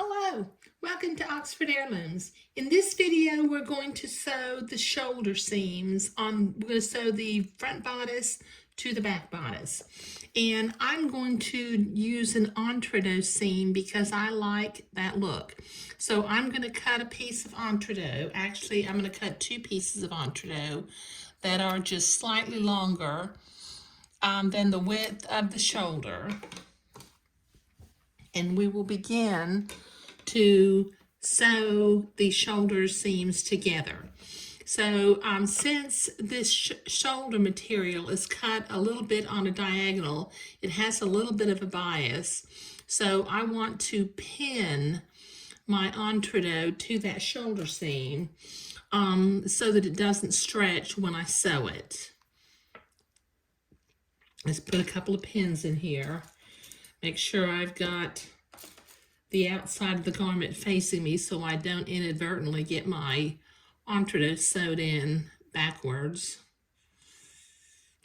Hello, welcome to Oxford Heirlooms. In this video, we're going to sew the shoulder seams on, we're going to sew the front bodice to the back bodice. And I'm going to use an entredot seam because I like that look. So I'm going to cut a piece of entredot. Actually, I'm going to cut two pieces of entredot that are just slightly longer than the width of the shoulder. And we will begin to sew the shoulder seams together. So since this shoulder material is cut a little bit on a diagonal, it has a little bit of a bias. So I want to pin my entredot to that shoulder seam so that it doesn't stretch when I sew it. Let's put a couple of pins in here. Make sure I've got the outside of the garment facing me so I don't inadvertently get my entredot sewed in backwards.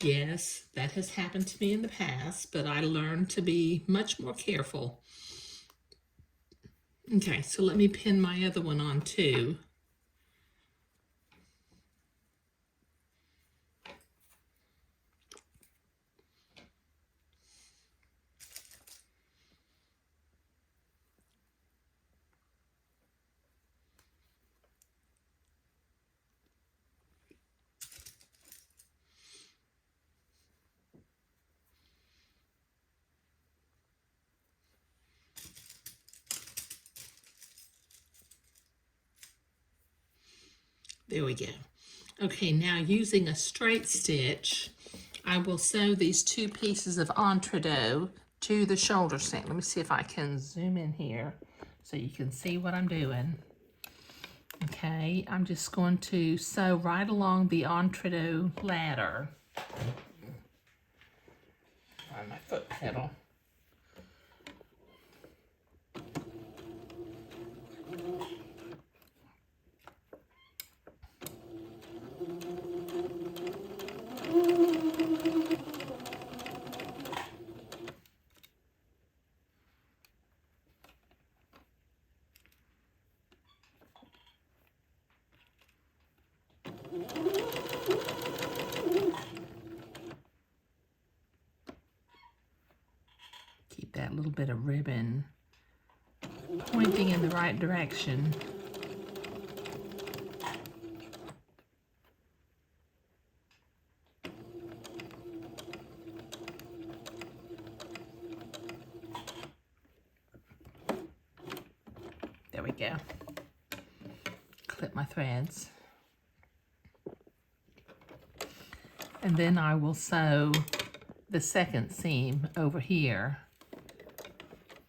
Yes, that has happened to me in the past, but I learned to be much more careful. Okay, so let me pin my other one on too. There we go. Okay, now using a straight stitch, I will sew these two pieces of entredot to the shoulder seam. Let me see if I can zoom in here so you can see what I'm doing. Okay, I'm just going to sew right along the entredot ladder. On my foot pedal. Keep that little bit of ribbon pointing in the right direction. There we go. Clip my threads. And then I will sew the second seam over here.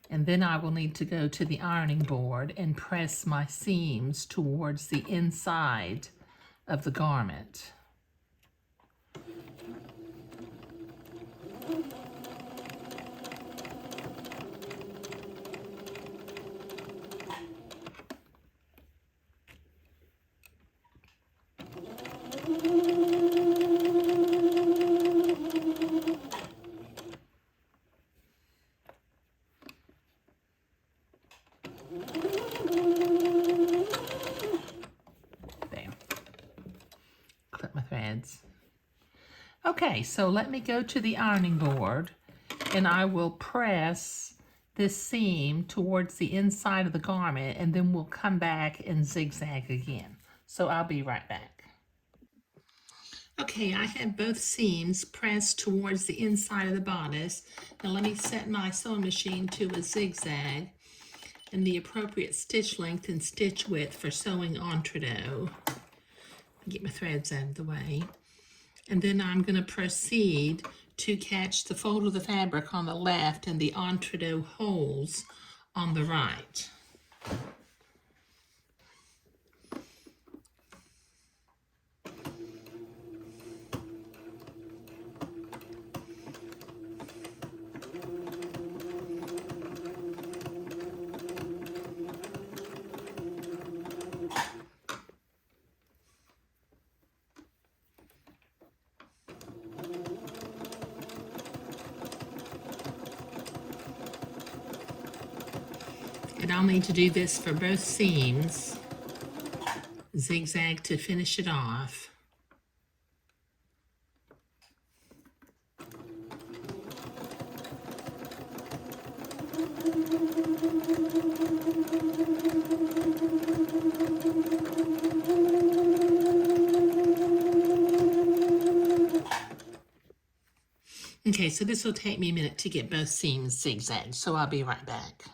And then I will need to go to the ironing board and press my seams towards the inside of the garment. Okay, so let me go to the ironing board and I will press this seam towards the inside of the garment and then we'll come back and zigzag again. So I'll be right back. Okay, I have both seams pressed towards the inside of the bodice. Now let me set my sewing machine to a zigzag and the appropriate stitch length and stitch width for sewing entredot. Get my threads out of the way. And then I'm going to proceed to catch the fold of the fabric on the left and the entredot holes on the right. And I'll need to do this for both seams. Zigzag to finish it off. Okay, so this will take me a minute to get both seams zigzagged, so I'll be right back.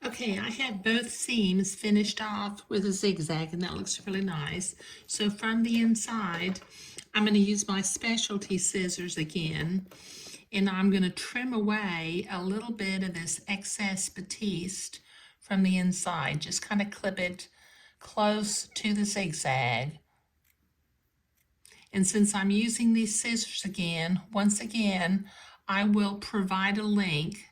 Okay, I have both seams finished off with a zigzag, and that looks really nice. So from the inside, I'm going to use my specialty scissors again, and I'm going to trim away a little bit of this excess batiste from the inside. Just kind of clip it close to the zigzag. And since I'm using these scissors again, once again, I will provide a link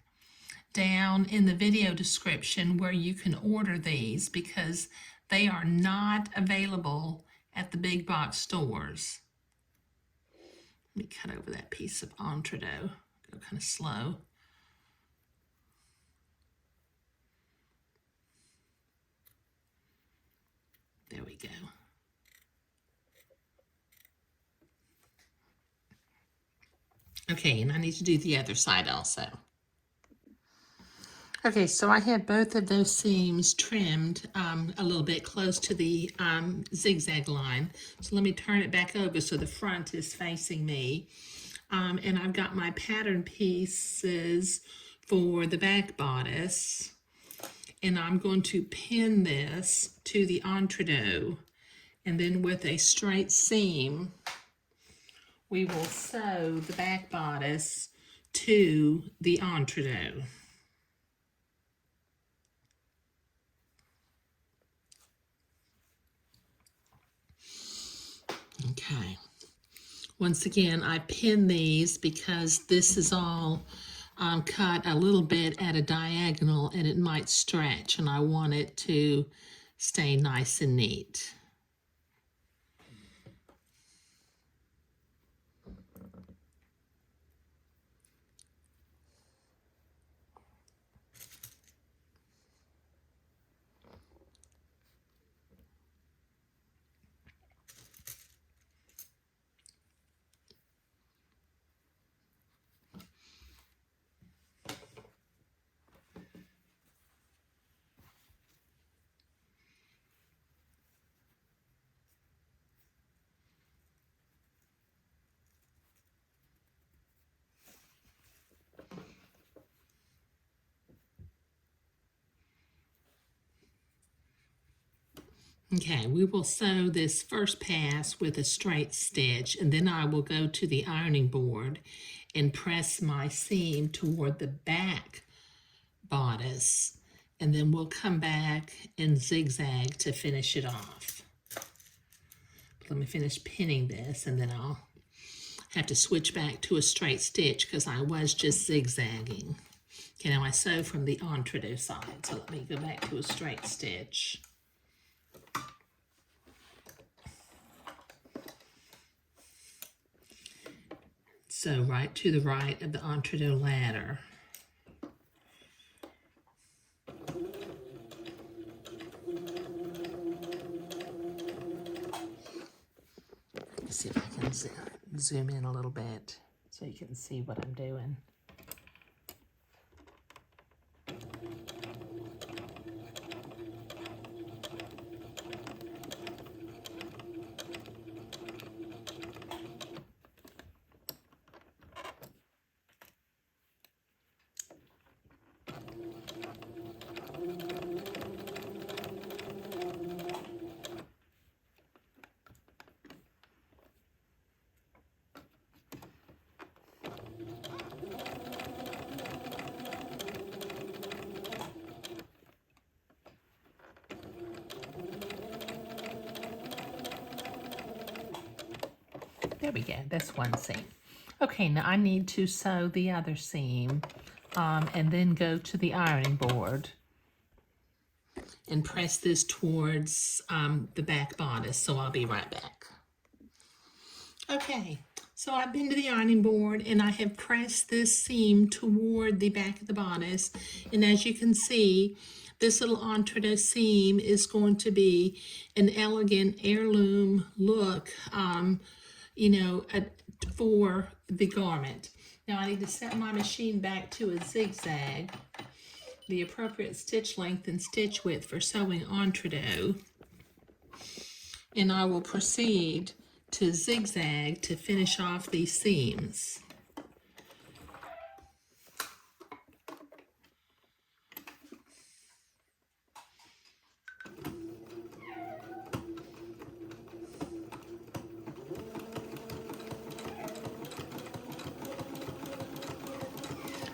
down in the video description where you can order these, because they are not available at the big box stores. Let me cut over that piece of entree. Go kind of slow. There we go. Okay, and I need to do the other side also. Okay, so I have both of those seams trimmed a little bit close to the zigzag line. So let me turn it back over so the front is facing me. And I've got my pattern pieces for the back bodice. And I'm going to pin this to the entree. And then with a straight seam, we will sew the back bodice to the entree. Okay. Once again, I pin these because this is all cut a little bit at a diagonal, and it might stretch, and I want it to stay nice and neat. Okay, we will sew this first pass with a straight stitch, and then I will go to the ironing board and press my seam toward the back bodice, and then we'll come back and zigzag to finish it off. Let me finish pinning this, and then I'll have to switch back to a straight stitch because I was just zigzagging. Okay, now I sew from the entree side, so let me go back to a straight stitch. So right to the right of the entree ladder. Let's see if I can zoom in a little bit so you can see what I'm doing. There we go, that's one seam. Okay, now I need to sew the other seam and then go to the ironing board and press this towards the back bodice, so I'll be right back. Okay, So I've been to the ironing board and I have pressed this seam toward the back of the bodice. And as you can see, this little entrecôte seam is going to be an elegant heirloom look, for the garment. Now I need to set my machine back to a zigzag, the appropriate stitch length and stitch width for sewing entrecôte. And I will proceed to zigzag to finish off these seams.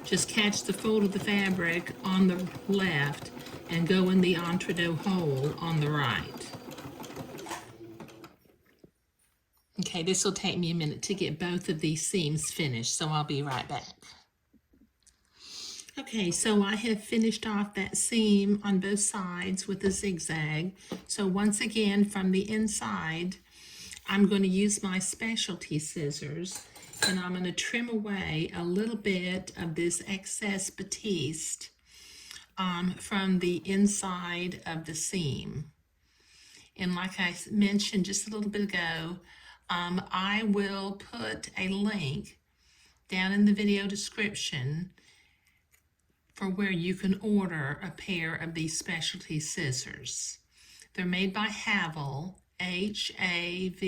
Just catch the fold of the fabric on the left and go in the entrecôte hole on the right. Okay, this will take me a minute to get both of these seams finished, so I'll be right back. Okay, so I have finished off that seam on both sides with a zigzag. So once again, from the inside, I'm going to use my specialty scissors and I'm going to trim away a little bit of this excess batiste from the inside of the seam. And like I mentioned just a little bit ago, I will put a link down in the video description for where you can order a pair of these specialty scissors. They're made by Havel, Havel,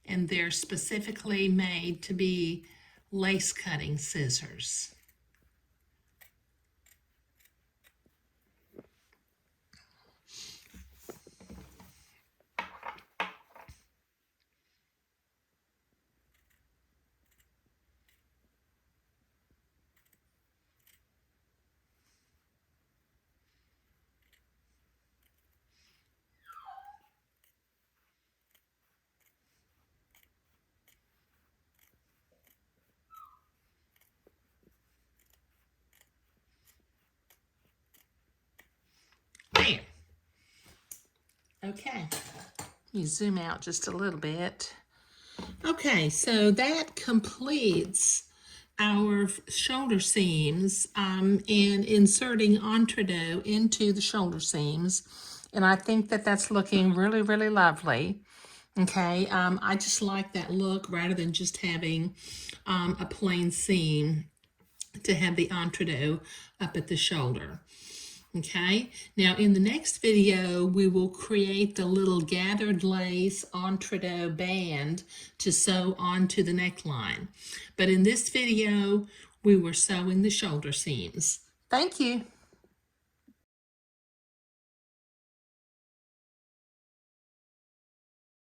and they're specifically made to be lace cutting scissors. There. Okay, let me zoom out just a little bit. Okay, so that completes our shoulder seams and inserting entrecôte into the shoulder seams. And I think that that's looking really, really lovely. Okay, I just like that look rather than just having a plain seam, to have the entrecôte up at the shoulder. Okay, now in the next video, we will create the little gathered lace entrecôte band to sew onto the neckline. But in this video, we were sewing the shoulder seams. Thank you.